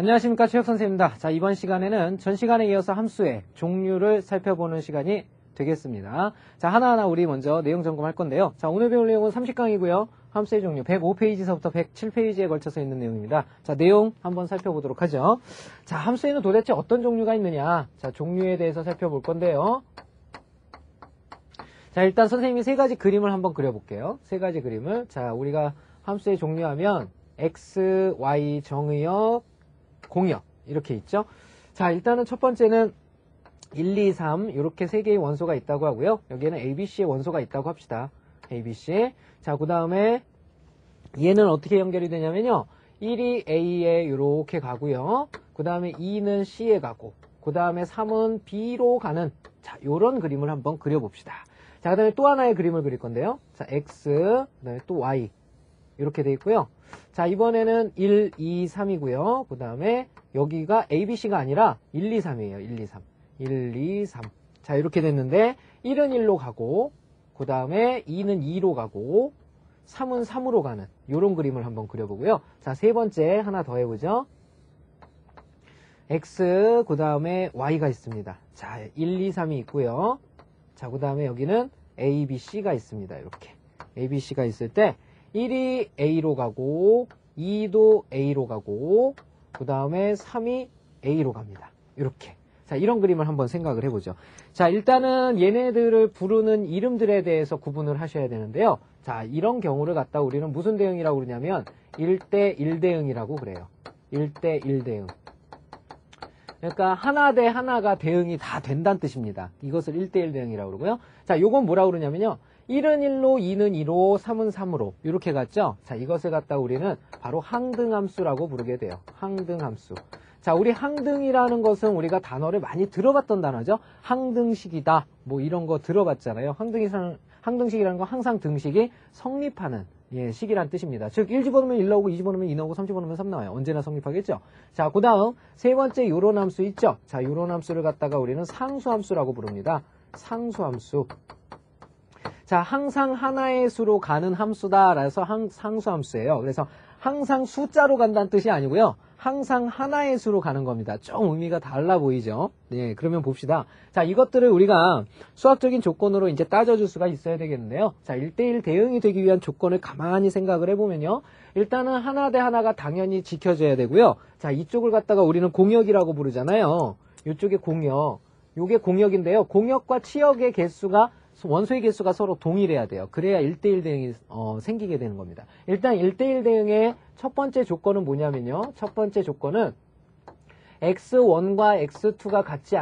안녕하십니까, 최혁선생입니다. 자, 이번 시간에는 전 시간에 이어서 함수의 종류를 살펴보는 시간이 되겠습니다. 자, 하나하나 우리 먼저 내용 점검할 건데요. 자, 오늘 배울 내용은 30강이고요. 함수의 종류 105페이지서부터 107페이지에 걸쳐서 있는 내용입니다. 자, 내용 한번 살펴보도록 하죠. 자, 함수에는 도대체 어떤 종류가 있느냐? 자, 종류에 대해서 살펴볼 건데요. 자, 일단 선생님이 세 가지 그림을 한번 그려볼게요. 세 가지 그림을. 자, 우리가 함수의 종류하면 x, y 정의역, 공역 이렇게 있죠. 자, 일단은 첫 번째는 1, 2, 3 이렇게 세 개의 원소가 있다고 하고요. 여기에는 ABC의 원소가 있다고 합시다. ABC. 자, 그 다음에 얘는 어떻게 연결이 되냐면요. 1이 A에 이렇게 가고요. 그 다음에 2는 C에 가고, 그 다음에 3은 B로 가는, 자, 요런 그림을 한번 그려봅시다. 자, 그 다음에 또 하나의 그림을 그릴 건데요. 자, X, 그 다음에 또 Y. 이렇게 돼 있고요. 자, 이번에는 1, 2, 3이고요. 그 다음에 여기가 ABC가 아니라 1, 2, 3이에요. 1, 2, 3. 1, 2, 3. 자, 이렇게 됐는데 1은 1로 가고, 그 다음에 2는 2로 가고, 3은 3으로 가는 이런 그림을 한번 그려보고요. 자, 세 번째 하나 더 해보죠. X, 그 다음에 Y가 있습니다. 자, 1, 2, 3이 있고요. 자, 그 다음에 여기는 A, B, C가 있습니다. 이렇게. A, B, C가 있을 때 1이 A로 가고, 2도 A로 가고, 그 다음에 3이 A로 갑니다. 이렇게. 자, 이런 그림을 한번 생각을 해보죠. 자, 일단은 얘네들을 부르는 이름들에 대해서 구분을 하셔야 되는데요. 자, 이런 경우를 갖다 우리는 무슨 대응이라고 그러냐면 1대1 대응이라고 그래요. 1대1 대응. 그러니까 하나 대 하나가 대응이 다 된다는 뜻입니다. 이것을 1대1 대응이라고 그러고요. 자, 요건 뭐라고 그러냐면요. 1은 1로, 2는 2로, 3은 3으로 이렇게 갔죠. 자, 이것을 갖다 우리는 바로 항등함수라고 부르게 돼요. 항등함수. 자, 우리 항등이라는 것은 우리가 단어를 많이 들어봤던 단어죠. 항등식이다. 뭐 이런 거 들어봤잖아요. 항등식이라는 건 항상 등식이 성립하는 식이란 뜻입니다. 즉 1 집어넣으면 1 나오고 2 집어넣으면 2 나오고 3 집어넣으면 3 나와요. 언제나 성립하겠죠. 자, 그 다음 세 번째 요론함수 있죠. 자, 요론함수를 갖다가 우리는 상수함수라고 부릅니다. 상수함수. 자, 항상 하나의 수로 가는 함수다. 라서 상수함수예요. 그래서 항상 숫자로 간다는 뜻이 아니고요. 항상 하나의 수로 가는 겁니다. 좀 의미가 달라 보이죠? 네, 그러면 봅시다. 자, 이것들을 우리가 수학적인 조건으로 이제 따져줄 수가 있어야 되겠는데요. 자, 1대1 대응이 되기 위한 조건을 가만히 생각을 해보면요. 일단은 하나 대 하나가 당연히 지켜져야 되고요. 자, 이쪽을 갖다가 우리는 공역이라고 부르잖아요. 이쪽에 공역. 요게 공역인데요. 공역과 치역의 개수가 원소의 개수가 서로 동일해야 돼요. 그래야 1대1 대응이 생기게 되는 겁니다. 일단 1대1 대응의 첫 번째 조건은 뭐냐면요. 첫 번째 조건은 x1과 x2가 같지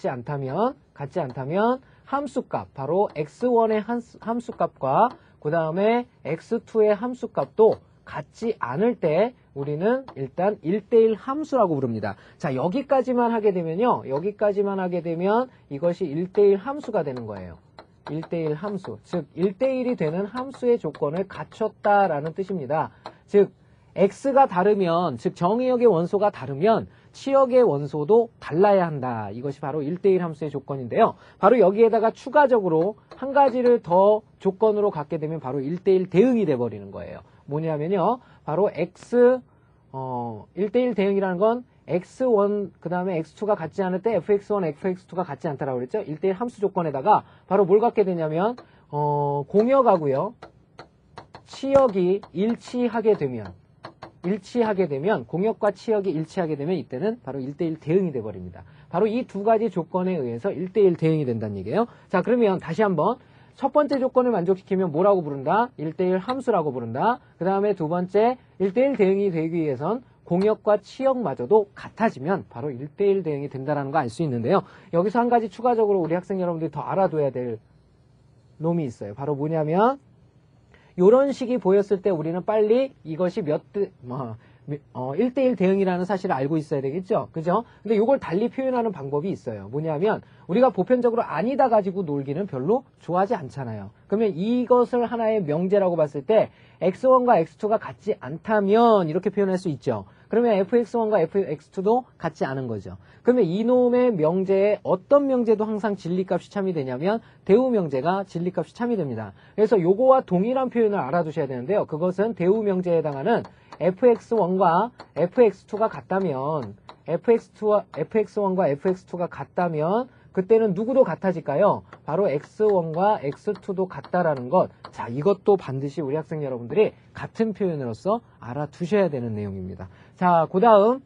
않다면 함수값, 바로 x1의 함수값과 그 다음에 x2의 함수값도 같지 않을 때 우리는 일단 1대1 함수라고 부릅니다. 자, 여기까지만 하게 되면요. 여기까지만 하게 되면 이것이 1대1 함수가 되는 거예요. 1대1 함수. 즉, 1대1이 되는 함수의 조건을 갖췄다라는 뜻입니다. 즉, x가 다르면, 즉, 정의역의 원소가 다르면 치역의 원소도 달라야 한다. 이것이 바로 1대1 함수의 조건인데요. 바로 여기에다가 추가적으로 한 가지를 더 조건으로 갖게 되면 바로 1대1 대응이 돼버리는 거예요. 뭐냐면요. 바로 1대1 대응이라는 건 x1, 그 다음에 x2가 같지 않을 때 fx1, fx2가 같지 않다라고 그랬죠. 1대1 함수 조건에다가 바로 뭘 갖게 되냐면, 공역하고요. 치역이 일치하게 되면, 공역과 치역이 일치하게 되면 이때는 바로 1대1 대응이 돼버립니다. 바로 이 두 가지 조건에 의해서 1대1 대응이 된다는 얘기예요. 자, 그러면 다시 한번. 첫 번째 조건을 만족시키면 뭐라고 부른다? 1대1 함수라고 부른다. 그 다음에 두 번째 1대1 대응이 되기 위해선 공역과 치역마저도 같아지면 바로 1대1 대응이 된다는 거 알 수 있는데요. 여기서 한 가지 추가적으로 우리 학생 여러분들이 더 알아둬야 될 놈이 있어요. 바로 뭐냐면 이런 식이 보였을 때 우리는 빨리 이것이 1대1 대응이라는 사실을 알고 있어야 되겠죠? 그죠? 근데 이걸 달리 표현하는 방법이 있어요. 뭐냐면, 우리가 보편적으로 아니다 가지고 놀기는 별로 좋아하지 않잖아요. 그러면 이것을 하나의 명제라고 봤을 때, x1과 x2가 같지 않다면, 이렇게 표현할 수 있죠. 그러면 fx1과 fx2도 같지 않은 거죠. 그러면 이놈의 명제에 어떤 명제도 항상 진리값이 참이 되냐면 대우 명제가 진리값이 참이 됩니다. 그래서 요거와 동일한 표현을 알아두셔야 되는데요. 그것은 대우 명제에 해당하는 fx1과 fx2가 같다면 fx1과 fx2가 같다면 그때는 누구도 같아질까요? 바로 x1과 x2도 같다라는 것. 자, 이것도 반드시 우리 학생 여러분들이 같은 표현으로서 알아두셔야 되는 내용입니다. 자, 그 다음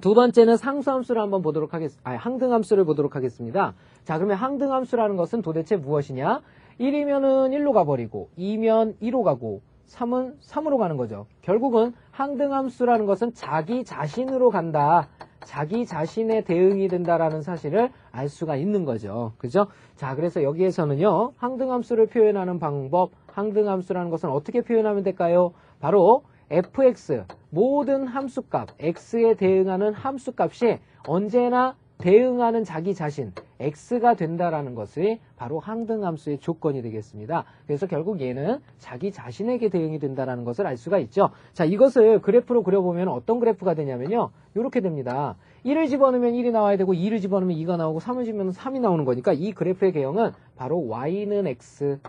두 번째는 상수함수를 한번 보도록 하겠습니다. 항등함수를 보도록 하겠습니다. 자, 그러면 항등함수라는 것은 도대체 무엇이냐? 1이면은 1로 가버리고 2면 2로 가고 3은 3으로 가는 거죠. 결국은 항등함수라는 것은 자기 자신으로 간다. 자기 자신의 대응이 된다라는 사실을 알 수가 있는 거죠. 그죠? 자, 그래서 여기에서는요, 항등함수를 표현하는 방법, 항등함수라는 것은 어떻게 표현하면 될까요? 바로 fx, 모든 함수값, x에 대응하는 함수값이 언제나 대응하는 자기 자신, x가 된다라는 것이 바로 항등함수의 조건이 되겠습니다. 그래서 결국 얘는 자기 자신에게 대응이 된다라는 것을 알 수가 있죠. 자, 이것을 그래프로 그려보면 어떤 그래프가 되냐면요. 이렇게 됩니다. 1을 집어넣으면 1이 나와야 되고 2를 집어넣으면 2가 나오고 3을 집어넣으면 3이 나오는 거니까 이 그래프의 개형은 바로 y는 x.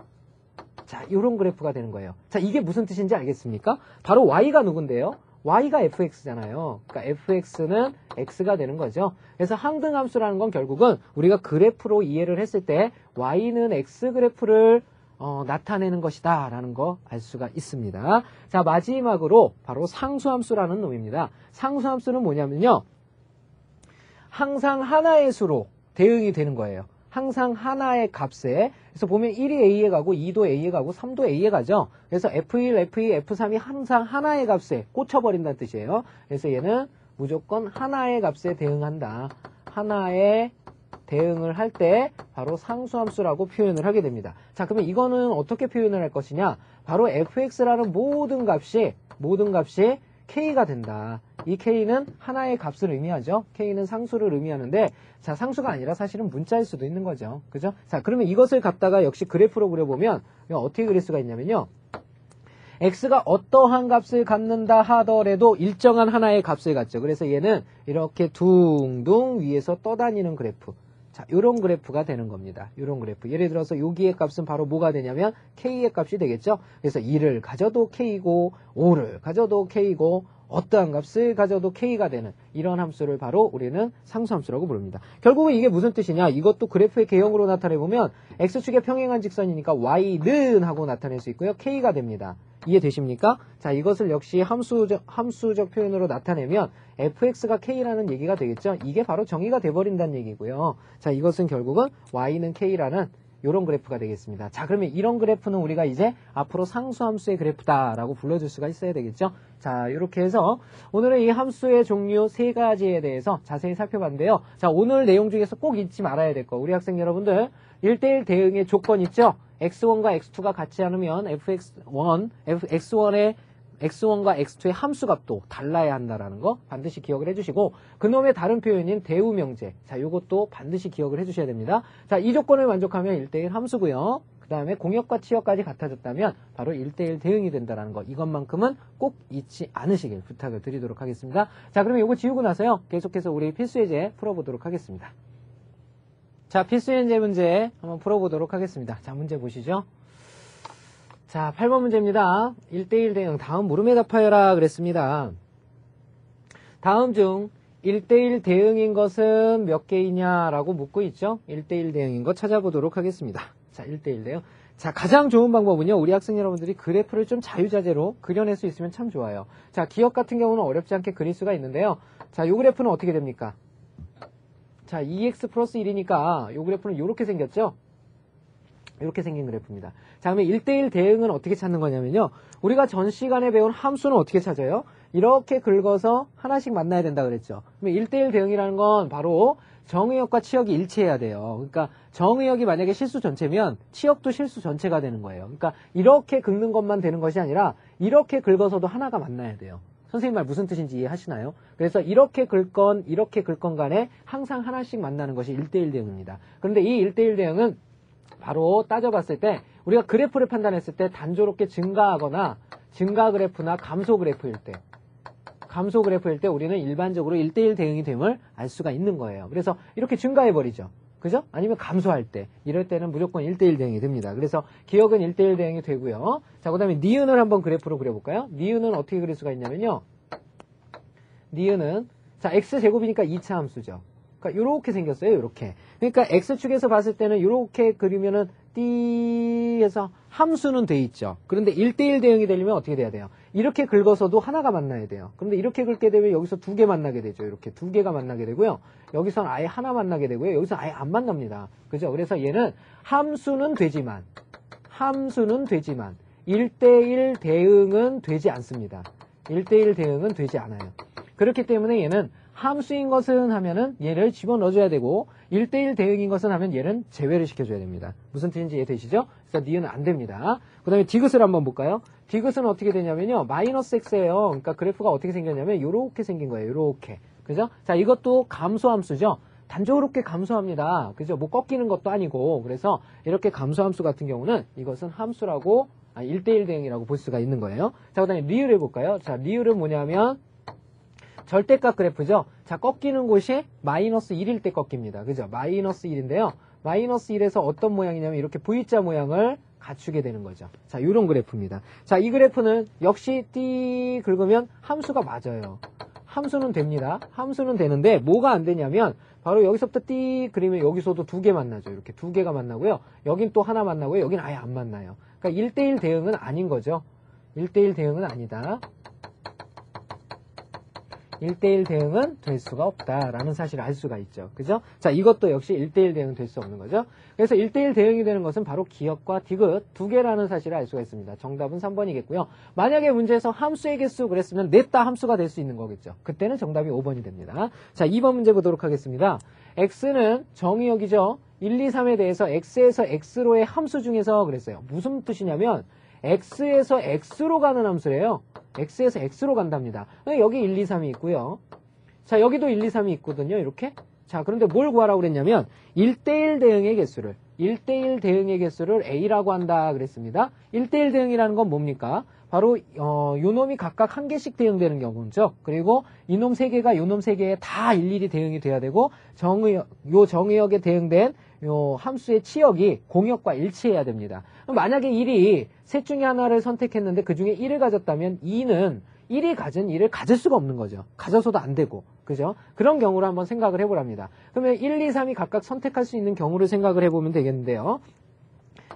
자, 이런 그래프가 되는 거예요. 자, 이게 무슨 뜻인지 알겠습니까? 바로 y가 누군데요? y가 fx잖아요. 그러니까 fx는 x가 되는 거죠. 그래서 항등함수라는 건 결국은 우리가 그래프로 이해를 했을 때 y는 x 그래프를 나타내는 것이다 라는 거 알 수가 있습니다. 자, 마지막으로 바로 상수함수라는 놈입니다. 상수함수는 뭐냐면요, 항상 하나의 수로 대응이 되는 거예요. 항상 하나의 값에, 그래서 보면 1이 A에 가고 2도 A에 가고 3도 A에 가죠. 그래서 F1, F2, F3이 항상 하나의 값에 꽂혀버린다는 뜻이에요. 그래서 얘는 무조건 하나의 값에 대응한다. 하나의 대응을 할 때 바로 상수함수라고 표현을 하게 됩니다. 자, 그러면 이거는 어떻게 표현을 할 것이냐? 바로 fx라는 모든 값이 k가 된다. 이 k는 하나의 값을 의미하죠. k는 상수를 의미하는데, 자, 상수가 아니라 사실은 문자일 수도 있는 거죠. 그죠? 자, 그러면 이것을 갖다가 역시 그래프로 그려보면 어떻게 그릴 수가 있냐면요, x가 어떠한 값을 갖는다 하더라도 일정한 하나의 값을 갖죠. 그래서 얘는 이렇게 둥둥 위에서 떠다니는 그래프. 자, 요런 그래프가 되는 겁니다. 요런 그래프. 예를 들어서 여기의 값은 바로 뭐가 되냐면 k의 값이 되겠죠. 그래서 2를 가져도 k고 5를 가져도 k고 어떠한 값을 가져도 k가 되는 이런 함수를 바로 우리는 상수함수라고 부릅니다. 결국은 이게 무슨 뜻이냐? 이것도 그래프의 개형으로 나타내보면 x축에 평행한 직선이니까 y는 하고 나타낼 수 있고요. k가 됩니다. 이해되십니까? 자, 이것을 역시 함수적 표현으로 나타내면 fx가 k라는 얘기가 되겠죠. 이게 바로 정의가 돼버린다는 얘기고요. 자, 이것은 결국은 y는 k라는 이런 그래프가 되겠습니다. 자, 그러면 이런 그래프는 우리가 이제 앞으로 상수함수의 그래프다라고 불러줄 수가 있어야 되겠죠. 자, 이렇게 해서 오늘은 이 함수의 종류 3가지에 대해서 자세히 살펴봤는데요. 자, 오늘 내용 중에서 꼭 잊지 말아야 될 거, 우리 학생 여러분들 1대1 대응의 조건 있죠. x1과 x2가 같지 않으면 x1과 x2의 함수값도 달라야 한다라는 거 반드시 기억을 해주시고, 그놈의 다른 표현인 대우명제, 자, 요것도 반드시 기억을 해주셔야 됩니다. 자, 이 조건을 만족하면 1대1 함수고요. 그 다음에 공역과 치역까지 같아졌다면 바로 1대1 대응이 된다는 거, 이것만큼은 꼭 잊지 않으시길 부탁을 드리도록 하겠습니다. 자, 그러면 요거 지우고 나서요, 계속해서 우리 필수예제 풀어보도록 하겠습니다. 자, 필수예제 문제 한번 풀어보도록 하겠습니다. 자, 문제 보시죠. 자, 8번 문제입니다. 1대1 대응, 다음 물음에 답하여라 그랬습니다. 다음 중 1대1 대응인 것은 몇 개이냐라고 묻고 있죠. 1대1 대응인 거 찾아보도록 하겠습니다. 자, 1대1 대응. 자, 가장 좋은 방법은요, 우리 학생 여러분들이 그래프를 좀 자유자재로 그려낼 수 있으면 참 좋아요. 자, 기억 같은 경우는 어렵지 않게 그릴 수가 있는데요. 자, 요 그래프는 어떻게 됩니까? 자, 2x 플러스 1이니까 요 그래프는 요렇게 생겼죠? 이렇게 생긴 그래프입니다. 자, 그러면 1대1 대응은 어떻게 찾는 거냐면요, 우리가 전 시간에 배운 함수는 어떻게 찾아요? 이렇게 긁어서 하나씩 만나야 된다 그랬죠. 그러면 1대1 대응이라는 건 바로 정의역과 치역이 일치해야 돼요. 그러니까 정의역이 만약에 실수 전체면 치역도 실수 전체가 되는 거예요. 그러니까 이렇게 긁는 것만 되는 것이 아니라 이렇게 긁어서도 하나가 만나야 돼요. 선생님 말 무슨 뜻인지 이해하시나요? 그래서 이렇게 긁건 이렇게 긁건 간에 항상 하나씩 만나는 것이 1대1 대응입니다. 그런데 이 1대1 대응은 바로 따져봤을 때 우리가 그래프를 판단했을 때 단조롭게 증가하거나 증가 그래프나 감소 그래프일 때, 감소 그래프일 때 우리는 일반적으로 1대1 대응이 됨을 알 수가 있는 거예요. 그래서 이렇게 증가해버리죠. 그죠? 아니면 감소할 때. 이럴 때는 무조건 1대1 대응이 됩니다. 그래서 기억은 1대1 대응이 되고요. 자, 그 다음에 니은을 한번 그래프로 그려볼까요? 니은은 어떻게 그릴 수가 있냐면요. 니은은, 자, x제곱이니까 2차 함수죠. 그러니까 요렇게 생겼어요. 요렇게. 그러니까 x축에서 봤을 때는 요렇게 그리면은 띠 해서 함수는 돼 있죠. 그런데 1대1 대응이 되려면 어떻게 돼야 돼요? 이렇게 긁어서도 하나가 만나야 돼요. 그런데 이렇게 긁게 되면 여기서 두 개 만나게 되죠. 이렇게 두 개가 만나게 되고요. 여기서는 아예 하나 만나게 되고요. 여기서 아예 안 만납니다. 그죠? 그래서 얘는 함수는 되지만 1대1 대응은 되지 않습니다. 1대1 대응은 되지 않아요. 그렇기 때문에 얘는 함수인 것은 하면은 얘를 집어넣어줘야 되고 1대1 대응인 것은 하면 얘는 제외를 시켜줘야 됩니다. 무슨 뜻인지 이해되시죠? 그래서 니은은 안 됩니다. 그 다음에 디귿을 한번 볼까요? 디귿은 어떻게 되냐면요. 마이너스 x예요. 그러니까 그래프가 어떻게 생겼냐면 요렇게 생긴 거예요. 요렇게. 그죠? 자, 이것도 감소함수죠. 단조롭게 감소합니다. 그죠? 뭐 꺾이는 것도 아니고. 그래서 이렇게 감소함수 같은 경우는 이것은 함수라고 1대1 대응이라고 볼 수가 있는 거예요. 자, 그 다음에 리을 해볼까요? 자, 리을은 뭐냐면 절대값 그래프죠. 자, 꺾이는 곳이 마이너스 1일 때 꺾입니다. 그죠? 마이너스 1인데요. 마이너스 1에서 어떤 모양이냐면 이렇게 V자 모양을 갖추게 되는 거죠. 자, 이런 그래프입니다. 자, 이 그래프는 역시 띠 긁으면 함수가 맞아요. 함수는 됩니다. 함수는 되는데 뭐가 안 되냐면 바로 여기서부터 띠 그리면 여기서도 두 개 만나죠. 이렇게 두 개가 만나고요. 여긴 또 하나 만나고요. 여긴 아예 안 만나요. 그러니까 1대1 대응은 아닌 거죠. 1대1 대응은 아니다. 1대1 대응은 될 수가 없다라는 사실을 알 수가 있죠. 그죠? 자, 이것도 역시 1대1 대응은 될 수 없는 거죠. 그래서 1대1 대응이 되는 것은 바로 기역과 디귿 두 개라는 사실을 알 수가 있습니다. 정답은 3번이겠고요. 만약에 문제에서 함수의 개수 그랬으면 넷다 함수가 될 수 있는 거겠죠. 그때는 정답이 5번이 됩니다. 자, 2번 문제 보도록 하겠습니다. x는 정의역이죠. 1, 2, 3에 대해서 x에서 x로의 함수 중에서 그랬어요. 무슨 뜻이냐면 x에서 x로 가는 함수래요. x에서 x로 간답니다. 여기 1, 2, 3이 있고요. 자, 여기도 1, 2, 3이 있거든요. 이렇게. 자, 그런데 뭘 구하라고 그랬냐면 1대1 대응의 개수를 a라고 한다 그랬습니다. 1대1 대응이라는 건 뭡니까? 바로 요놈이 각각 한 개씩 대응되는 경우죠. 그리고 이놈 세 개가 요놈 세 개에 다 일일이 대응이 돼야 되고 요 정의역에 대응된 요 함수의 치역이 공역과 일치해야 됩니다. 만약에 1이 셋 중에 하나를 선택했는데 그 중에 1을 가졌다면 2는 1이 가진 1을 가질 수가 없는 거죠. 가져서도 안 되고. 그죠? 그런 경우를 한번 생각을 해보랍니다. 그러면 1, 2, 3이 각각 선택할 수 있는 경우를 생각을 해보면 되겠는데요.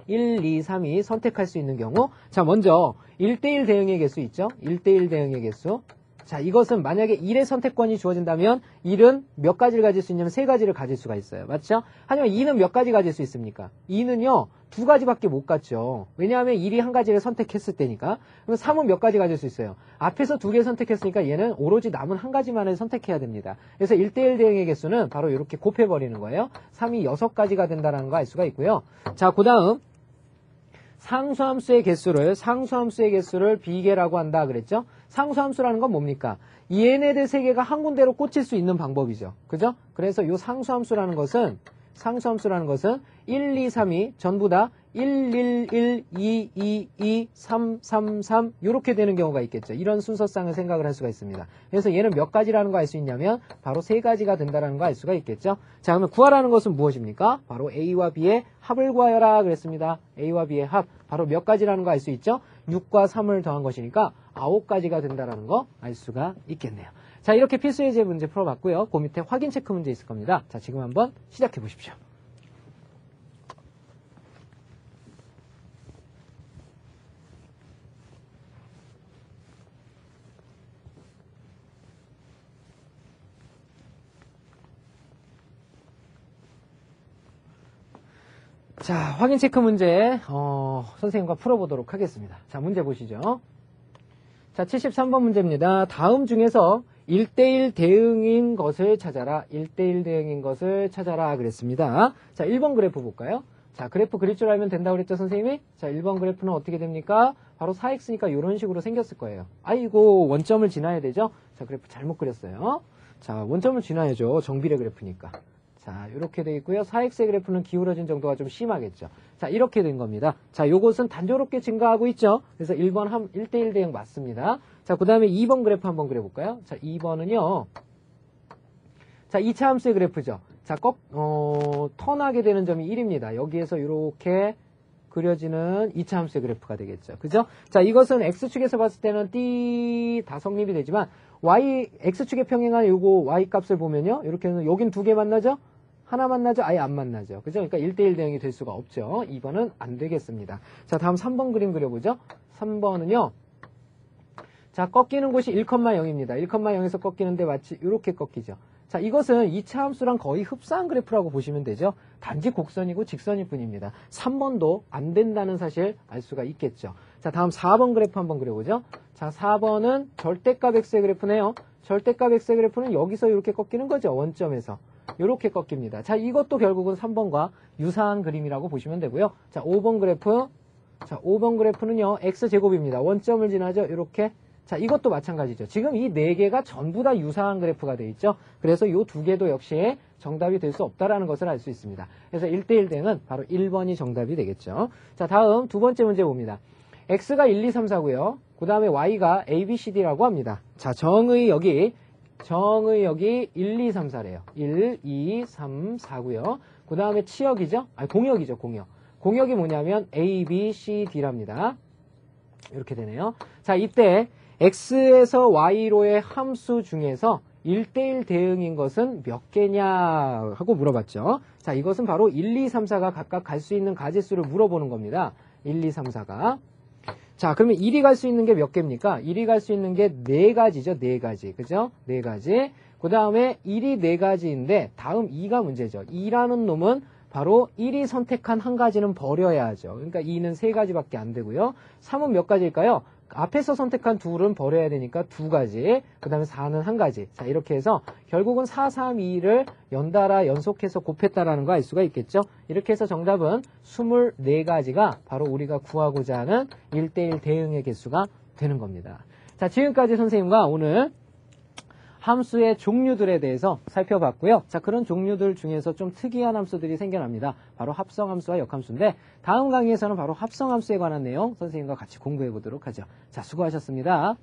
1, 2, 3이 선택할 수 있는 경우. 자, 먼저 1대1 대응의 개수 있죠? 1대1 대응의 개수. 자, 이것은 만약에 1의 선택권이 주어진다면 1은 몇 가지를 가질 수 있냐면 3가지를 가질 수가 있어요. 맞죠? 하지만 2는 몇 가지 가질 수 있습니까? 2는요, 2가지밖에 못 갖죠. 왜냐하면 1이 한 가지를 선택했을 때니까. 그럼 3은 몇 가지 가질 수 있어요? 앞에서 2개 선택했으니까 얘는 오로지 남은 한 가지만을 선택해야 됩니다. 그래서 1대1 대응의 개수는 바로 이렇게 곱해버리는 거예요. 3이 6가지가 된다는 거 알 수가 있고요. 자, 그 다음 상수함수의 개수를 비계라고 한다 그랬죠? 상수함수라는 건 뭡니까? 얘네들 세 개가 한 군데로 꽂힐 수 있는 방법이죠. 그죠? 그래서 이 상수함수라는 것은 1, 2, 3이 전부 다 1, 1, 1, 2, 2, 2, 3, 3, 3 이렇게 되는 경우가 있겠죠. 이런 순서상을 생각을 할 수가 있습니다. 그래서 얘는 몇 가지라는 거 알 수 있냐면 바로 3가지가 된다는 거 알 수가 있겠죠. 자, 그러면 구하라는 것은 무엇입니까? 바로 A와 B의 합을 구하여라 그랬습니다. A와 B의 합. 바로 몇 가지라는 거 알 수 있죠? 6과 3을 더한 것이니까 9가지가 된다는 거 알 수가 있겠네요. 자, 이렇게 필수 예제 문제 풀어봤고요. 그 밑에 확인 체크 문제 있을 겁니다. 자, 지금 한번 시작해 보십시오. 자, 확인 체크 문제 선생님과 풀어보도록 하겠습니다. 자, 문제 보시죠. 자, 73번 문제입니다. 다음 중에서 1대1 대응인 것을 찾아라. 1대1 대응인 것을 찾아라 그랬습니다. 자, 1번 그래프 볼까요? 자, 그래프 그릴 줄 알면 된다고 그랬죠, 선생님이? 자, 1번 그래프는 어떻게 됩니까? 바로 4x니까 이런 식으로 생겼을 거예요. 아이고, 원점을 지나야 되죠? 자, 그래프 잘못 그렸어요. 자, 원점을 지나야죠. 정비례 그래프니까. 자, 이렇게 돼 있고요. 4x의 그래프는 기울어진 정도가 좀 심하겠죠. 자, 이렇게 된 겁니다. 자, 요것은 단조롭게 증가하고 있죠. 그래서 1번 1대1 대응 맞습니다. 자, 그 다음에 2번 그래프 한번 그려볼까요? 자, 2번은요. 자, 2차 함수의 그래프죠. 자, 턴하게 되는 점이 1입니다. 여기에서 이렇게 그려지는 2차 함수의 그래프가 되겠죠. 그죠? 자, 이것은 x축에서 봤을 때는 띠 다 성립이 되지만 x축에 평행한 요거 y 값을 보면요. 이렇게 해서 여긴 두 개 만나죠? 하나 만나죠? 아예 안 만나죠. 그죠? 그러니까 1대1 대응이 될 수가 없죠. 2번은 안 되겠습니다. 자, 다음 3번 그림 그려보죠. 3번은요. 자, 꺾이는 곳이 1,0입니다. 1,0에서 꺾이는데 마치 이렇게 꺾이죠. 자, 이것은 2차 함수랑 거의 흡사한 그래프라고 보시면 되죠. 단지 곡선이고 직선일 뿐입니다. 3번도 안 된다는 사실 알 수가 있겠죠. 자, 다음 4번 그래프 한번 그려보죠. 자, 4번은 절대값 x의 그래프네요. 절대값 x의 그래프는 여기서 이렇게 꺾이는 거죠. 원점에서. 이렇게 꺾입니다. 자, 이것도 결국은 3번과 유사한 그림이라고 보시면 되고요. 자, 5번 그래프. 자, 5번 그래프는요. x제곱입니다. 원점을 지나죠. 이렇게. 자, 이것도 마찬가지죠. 지금 이 네 개가 전부 다 유사한 그래프가 되어 있죠. 그래서 이 두 개도 역시 정답이 될 수 없다라는 것을 알 수 있습니다. 그래서 1대1 대응은 바로 1번이 정답이 되겠죠. 자, 다음 두 번째 문제 봅니다. x가 1, 2, 3, 4고요. 그 다음에 y가 a, b, c, d라고 합니다. 자, 정의 여기 1, 2, 3, 4래요. 1, 2, 3, 4고요. 그 다음에 치역이죠. 아니, 공역이죠, 공역. 공역이 뭐냐면 a, b, c, d랍니다. 이렇게 되네요. 자, 이때 x에서 y로의 함수 중에서 1대1 대응인 것은 몇 개냐 하고 물어봤죠. 자, 이것은 바로 1, 2, 3, 4가 각각 갈 수 있는 가지수를 물어보는 겁니다. 1, 2, 3, 4가. 자, 그러면 1이 갈 수 있는 게 몇 개입니까? 1이 갈 수 있는 게 4가지죠. 4가지. 그죠? 4가지. 그 다음에 1이 4가지인데 다음 2가 문제죠. 2라는 놈은 바로 1이 선택한 한 가지는 버려야 하죠. 그러니까 2는 3가지밖에 안 되고요. 3은 몇 가지일까요? 앞에서 선택한 2는 버려야 되니까 2가지, 그 다음에 4는 1가지. 자, 이렇게 해서 결국은 4, 3, 2를 연달아 연속해서 곱했다라는 거 알 수가 있겠죠? 이렇게 해서 정답은 24가지가 바로 우리가 구하고자 하는 1대1 대응의 개수가 되는 겁니다. 자, 지금까지 선생님과 오늘 함수의 종류들에 대해서 살펴봤고요. 자, 그런 종류들 중에서 좀 특이한 함수들이 생겨납니다. 바로 합성함수와 역함수인데 다음 강의에서는 바로 합성함수에 관한 내용 선생님과 같이 공부해 보도록 하죠. 자, 수고하셨습니다.